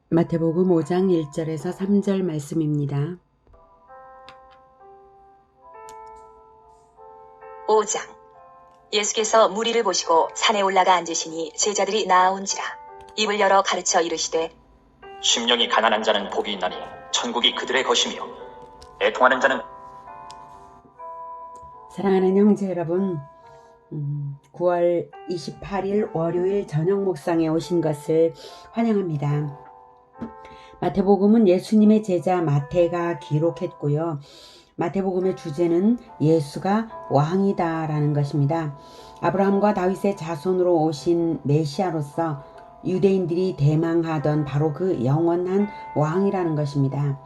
마태복음 5장 1절에서 3절 말씀입니다. 5장. 예수께서 무리를 보시고 산에 올라가 앉으시니 제자들이 나아온지라. 입을 열어 가르쳐 이르시되 심령이 가난한 자는 복이 있나니 천국이 그들의 것이며 애통하는 자는. 사랑하는 형제 여러분, 9월 28일 월요일 저녁 묵상에 오신 것을 환영합니다. 마태복음은 예수님의 제자 마태가 기록했고요. 마태복음의 주제는 예수가 왕이다 라는 것입니다. 아브라함과 다윗의 자손으로 오신 메시아로서 유대인들이 대망하던 바로 그 영원한 왕이라는 것입니다.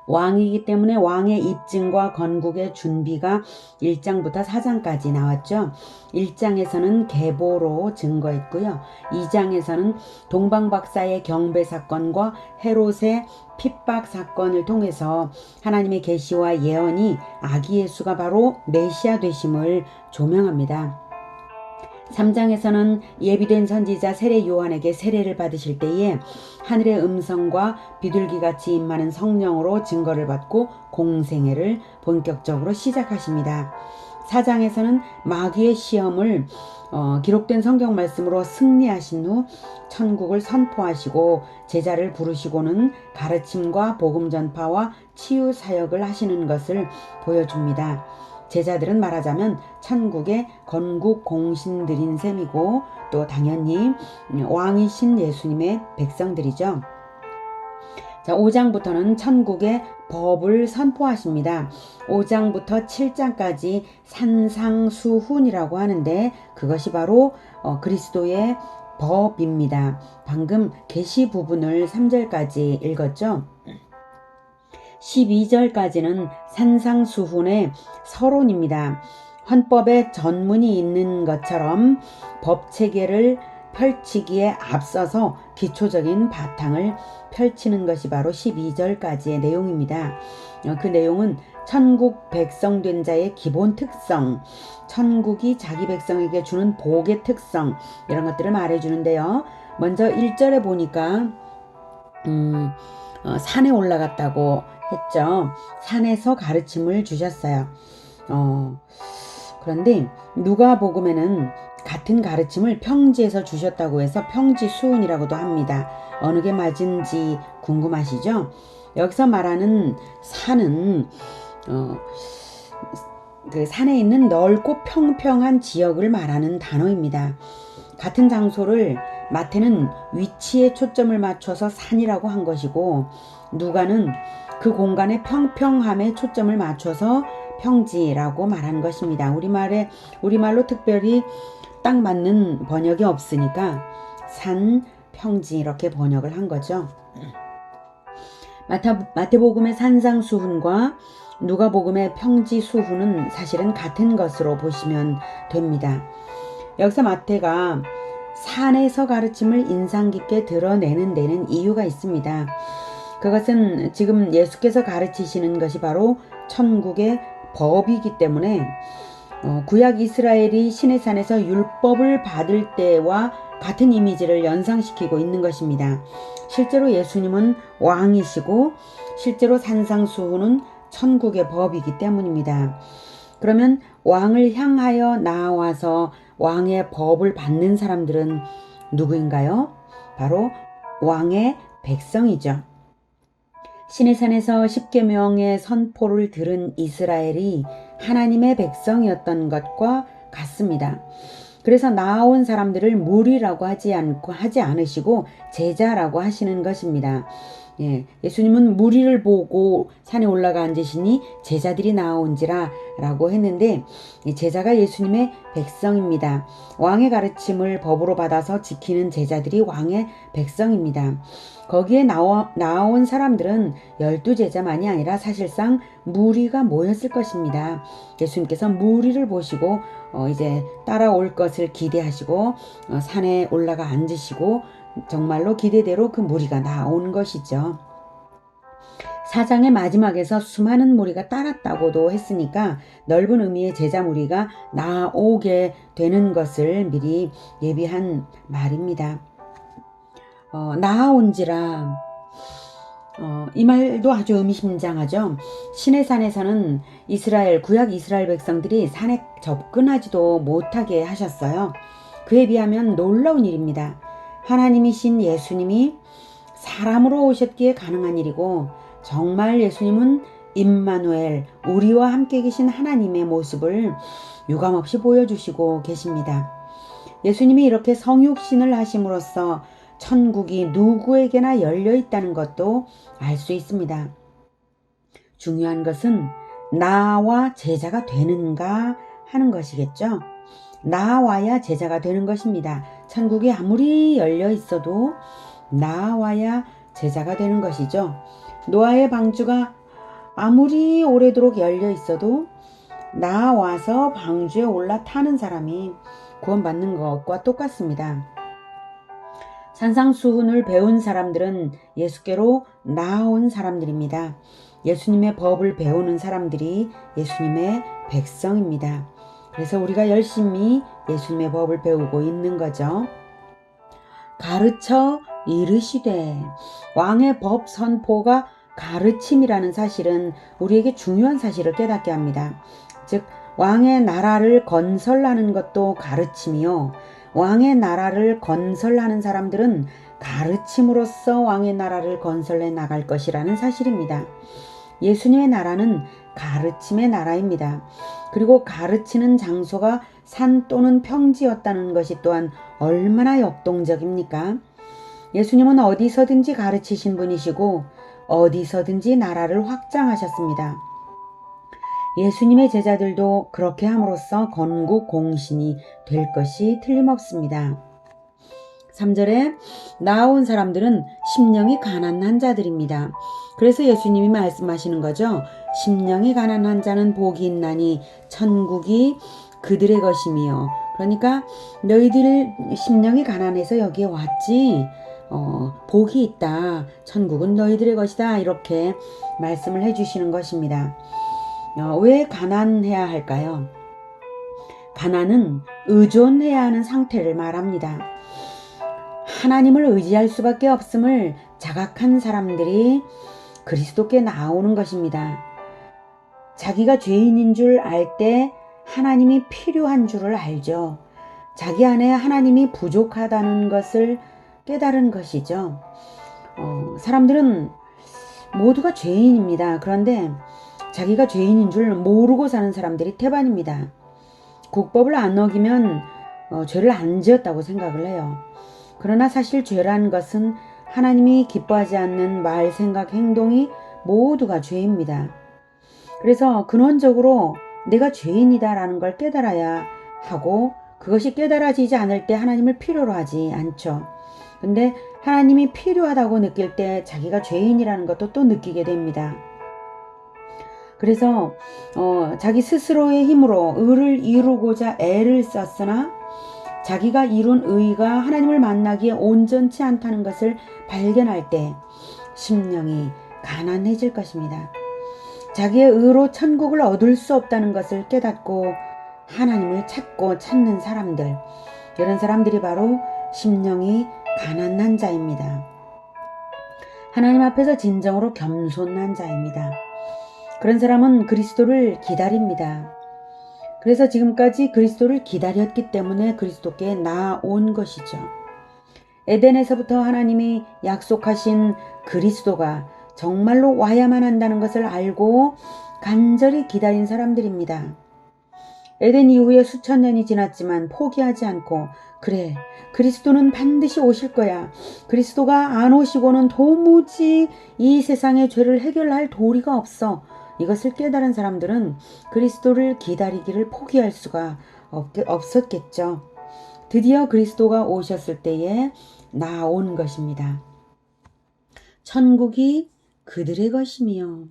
왕이기 때문에 왕의 입증과 건국의 준비가 1장부터 4장까지 나왔죠. 1장에서는 계보로 증거했고요. 2장에서는 동방박사의 경배 사건과 헤롯의 핍박 사건을 통해서 하나님의 계시와 예언이 아기 예수가 바로 메시아 되심을 조명합니다. 3장에서는 예비된 선지자 세례 요한에게 세례를 받으실 때에 하늘의 음성과 비둘기같이 임하는 성령으로 증거를 받고 공생애를 본격적으로 시작하십니다. 4장에서는 마귀의 시험을 기록된 성경 말씀으로 승리하신 후 천국을 선포하시고 제자를 부르시고는 가르침과 복음 전파와 치유 사역을 하시는 것을 보여줍니다. 제자들은 말하자면 천국의 건국 공신들인 셈이고 또 당연히 왕이신 예수님의 백성들이죠. 자, 5장부터는 천국의 법을 선포하십니다. 5장부터 7장까지 산상수훈이라고 하는데 그것이 바로 그리스도의 법입니다. 방금 계시 부분을 3절까지 읽었죠. 12절까지는 산상수훈의 서론입니다. 헌법에 전문이 있는 것처럼 법체계를 펼치기에 앞서서 기초적인 바탕을 펼치는 것이 바로 12절까지의 내용입니다. 그 내용은 천국 백성 된 자의 기본 특성, 천국이 자기 백성에게 주는 복의 특성, 이런 것들을 말해주는데요. 먼저 1절에 보니까 산에 올라갔다고 했죠. 산에서 가르침을 주셨어요. 그런데 누가복음에는 같은 가르침을 평지에서 주셨다고 해서 평지수훈이라고도 합니다. 어느 게 맞은지 궁금하시죠? 여기서 말하는 산은 그 산에 있는 넓고 평평한 지역을 말하는 단어입니다. 같은 장소를 마태는 위치에 초점을 맞춰서 산이라고 한 것이고 누가는 그 공간의 평평함에 초점을 맞춰서 평지라고 말한 것입니다. 우리말로 특별히 딱 맞는 번역이 없으니까 산, 평지 이렇게 번역을 한 거죠. 마태복음의 산상수훈과 누가복음의 평지수훈은 사실은 같은 것으로 보시면 됩니다. 여기서 마태가 산에서 가르침을 인상 깊게 드러내는 데는 이유가 있습니다. 그것은 지금 예수께서 가르치시는 것이 바로 천국의 법이기 때문에 구약 이스라엘이 시내산에서 율법을 받을 때와 같은 이미지를 연상시키고 있는 것입니다. 실제로 예수님은 왕이시고 실제로 산상수훈은 천국의 법이기 때문입니다. 그러면 왕을 향하여 나와서 왕의 법을 받는 사람들은 누구인가요? 바로 왕의 백성이죠. 시내산에서 십계명의 선포를 들은 이스라엘이 하나님의 백성이었던 것과 같습니다. 그래서 나아온 사람들을 무리라고 하지 않으시고 제자라고 하시는 것입니다. 예수님은 무리를 보고 산에 올라가 앉으시니 제자들이 나아온지라 라고 했는데 제자가 예수님의 백성입니다. 왕의 가르침을 법으로 받아서 지키는 제자들이 왕의 백성입니다. 거기에 나온 사람들은 12제자만이 아니라 사실상 무리가 모였을 것입니다. 예수님께서 무리를 보시고 이제 따라올 것을 기대하시고 산에 올라가 앉으시고 정말로 기대대로 그 무리가 나온 것이죠. 4장의 마지막에서 수많은 무리가 따랐다고도 했으니까 넓은 의미의 제자 무리가 나오게 되는 것을 미리 예비한 말입니다. 나아온지라. 이 말도 아주 의미심장하죠. 시내산에서는 구약 이스라엘 백성들이 산에 접근하지도 못하게 하셨어요. 그에 비하면 놀라운 일입니다. 하나님이신 예수님이 사람으로 오셨기에 가능한 일이고, 정말 예수님은 임마누엘, 우리와 함께 계신 하나님의 모습을 유감없이 보여주시고 계십니다. 예수님이 이렇게 성육신을 하심으로써 천국이 누구에게나 열려 있다는 것도 알 수 있습니다. 중요한 것은 나와 제자가 되는가 하는 것이겠죠. 나와야 제자가 되는 것입니다. 천국이 아무리 열려 있어도 나와야 제자가 되는 것이죠. 노아의 방주가 아무리 오래도록 열려 있어도 나와서 방주에 올라타는 사람이 구원받는 것과 똑같습니다. 산상수훈을 배운 사람들은 예수께로 나아온 사람들입니다. 예수님의 법을 배우는 사람들이 예수님의 백성입니다. 그래서 우리가 열심히 예수님의 법을 배우고 있는 거죠. 가르쳐 이르시되, 왕의 법 선포가 가르침이라는 사실은 우리에게 중요한 사실을 깨닫게 합니다. 즉, 왕의 나라를 건설하는 것도 가르침이요, 왕의 나라를 건설하는 사람들은 가르침으로써 왕의 나라를 건설해 나갈 것이라는 사실입니다. 예수님의 나라는 가르침의 나라입니다. 그리고 가르치는 장소가 산 또는 평지였다는 것이 또한 얼마나 역동적입니까? 예수님은 어디서든지 가르치신 분이시고 어디서든지 나라를 확장하셨습니다. 예수님의 제자들도 그렇게 함으로써 건국 공신이 될 것이 틀림없습니다. 3절에 나아온 사람들은 심령이 가난한 자들입니다. 그래서 예수님이 말씀하시는 거죠. 심령이 가난한 자는 복이 있나니 천국이 그들의 것이며, 그러니까 너희들 심령이 가난해서 여기에 왔지, 복이 있다, 천국은 너희들의 것이다, 이렇게 말씀을 해주시는 것입니다. 왜 가난해야 할까요? 가난은 의존해야 하는 상태를 말합니다. 하나님을 의지할 수밖에 없음을 자각한 사람들이 그리스도께 나오는 것입니다. 자기가 죄인인 줄 알 때 하나님이 필요한 줄을 알죠. 자기 안에 하나님이 부족하다는 것을 깨달은 것이죠. 사람들은 모두가 죄인입니다. 그런데 자기가 죄인인 줄 모르고 사는 사람들이 태반입니다. 국법을 안 어기면 죄를 안 지었다고 생각을 해요. 그러나 사실 죄라는 것은 하나님이 기뻐하지 않는 말, 생각, 행동이 모두가 죄입니다. 그래서 근원적으로 내가 죄인이다라는 걸 깨달아야 하고, 그것이 깨달아지지 않을 때 하나님을 필요로 하지 않죠. 근데 하나님이 필요하다고 느낄 때 자기가 죄인이라는 것도 또 느끼게 됩니다. 그래서 자기 스스로의 힘으로 의를 이루고자 애를 썼으나 자기가 이룬 의가 하나님을 만나기에 온전치 않다는 것을 발견할 때 심령이 가난해질 것입니다. 자기의 의로 천국을 얻을 수 없다는 것을 깨닫고 하나님을 찾는 사람들, 이런 사람들이 바로 심령이 가난한 자입니다. 하나님 앞에서 진정으로 겸손한 자입니다. 그런 사람은 그리스도를 기다립니다. 그래서 지금까지 그리스도를 기다렸기 때문에 그리스도께 나아온 것이죠. 에덴에서부터 하나님이 약속하신 그리스도가 정말로 와야만 한다는 것을 알고 간절히 기다린 사람들입니다. 에덴 이후에 수천 년이 지났지만 포기하지 않고, 그래, 그리스도는 반드시 오실 거야, 그리스도가 안 오시고는 도무지 이 세상의 죄를 해결할 도리가 없어, 이것을 깨달은 사람들은 그리스도를 기다리기를 포기할 수가 없었겠죠. 드디어 그리스도가 오셨을 때에 나온 것입니다. 천국이 그들의 것이며,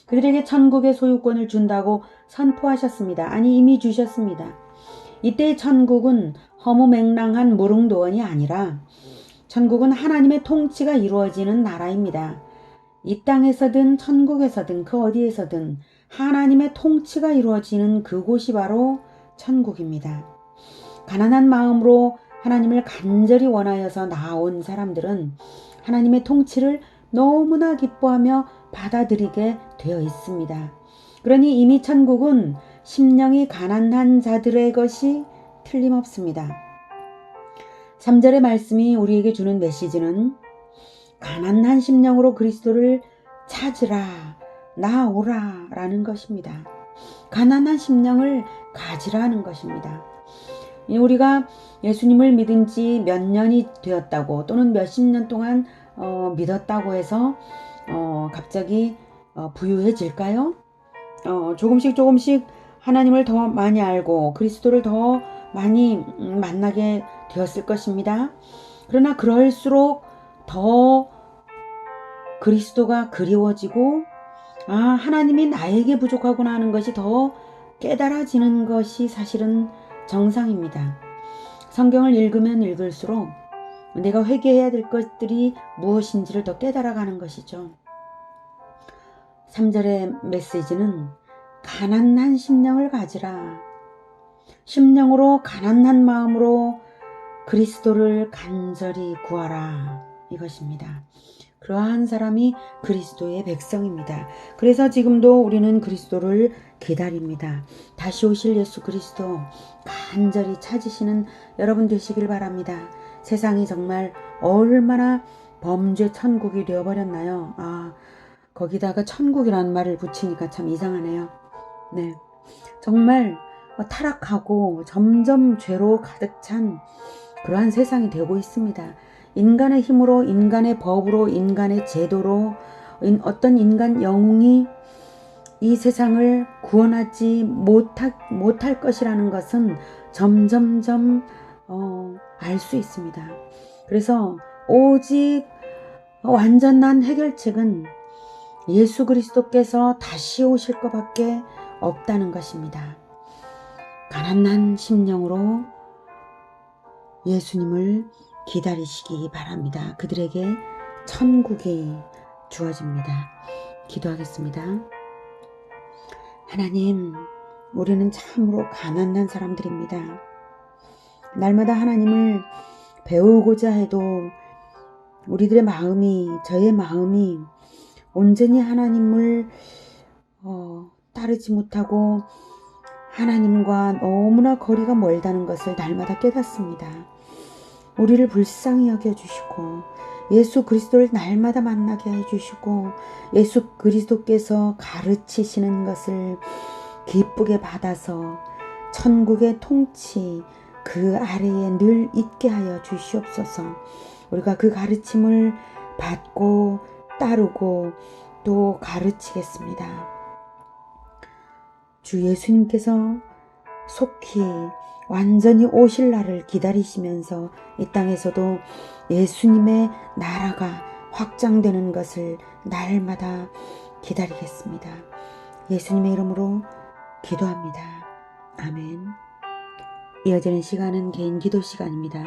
그들에게 천국의 소유권을 준다고 선포하셨습니다. 아니, 이미 주셨습니다. 이때의 천국은 허무맹랑한 무릉도원이 아니라 천국은 하나님의 통치가 이루어지는 나라입니다. 이 땅에서든 천국에서든 그 어디에서든 하나님의 통치가 이루어지는 그곳이 바로 천국입니다. 가난한 마음으로 하나님을 간절히 원하여서 나아온 사람들은 하나님의 통치를 너무나 기뻐하며 받아들이게 되어 있습니다. 그러니 이미 천국은 심령이 가난한 자들의 것이 틀림없습니다. 3절의 말씀이 우리에게 주는 메시지는 가난한 심령으로 그리스도를 찾으라, 나오라 라는 것입니다. 가난한 심령을 가지라는 것입니다. 우리가 예수님을 믿은 지 몇 년이 되었다고 또는 몇십 년 동안 믿었다고 해서 갑자기 부유해질까요? 조금씩 하나님을 더 많이 알고 그리스도를 더 많이 만나게 되었을 것입니다. 그러나 그럴수록 더 그리스도가 그리워지고 하나님이 나에게 부족하구나 하는 것이 더 깨달아지는 것이 사실은 정상입니다. 성경을 읽으면 읽을수록 내가 회개해야 될 것들이 무엇인지를 더 깨달아가는 것이죠. 3절의 메시지는 가난한 심령을 가지라. 심령으로 가난한 마음으로 그리스도를 간절히 구하라. 이것입니다. 그러한 사람이 그리스도의 백성입니다. 그래서 지금도 우리는 그리스도를 기다립니다. 다시 오실 예수 그리스도 간절히 찾으시는 여러분 되시길 바랍니다. 세상이 정말 얼마나 범죄 천국이 되어버렸나요? 거기다가 천국이라는 말을 붙이니까 참 이상하네요. 네, 정말 타락하고 점점 죄로 가득 찬 그러한 세상이 되고 있습니다. 인간의 힘으로, 인간의 법으로, 인간의 제도로 어떤 인간 영웅이 이 세상을 구원하지 못할 것이라는 것은 점점점 알 수 있습니다. 그래서 오직 완전한 해결책은 예수 그리스도께서 다시 오실 것밖에 없다는 것입니다. 가난한 심령으로 예수님을 기다리시기 바랍니다. 그들에게 천국이 주어집니다. 기도하겠습니다. 하나님, 우리는 참으로 가난한 사람들입니다. 날마다 하나님을 배우고자 해도 우리들의 마음이, 저의 마음이 온전히 하나님을 따르지 못하고 하나님과 너무나 거리가 멀다는 것을 날마다 깨닫습니다. 우리를 불쌍히 여겨주시고 예수 그리스도를 날마다 만나게 해주시고 예수 그리스도께서 가르치시는 것을 기쁘게 받아서 천국의 통치 그 아래에 늘 있게 하여 주시옵소서. 우리가 그 가르침을 받고 따르고 또 가르치겠습니다. 주 예수님께서 속히 완전히 오실 날을 기다리시면서 이 땅에서도 예수님의 나라가 확장되는 것을 날마다 기다리겠습니다. 예수님의 이름으로 기도합니다. 아멘. 이어지는 시간은 개인 기도 시간입니다.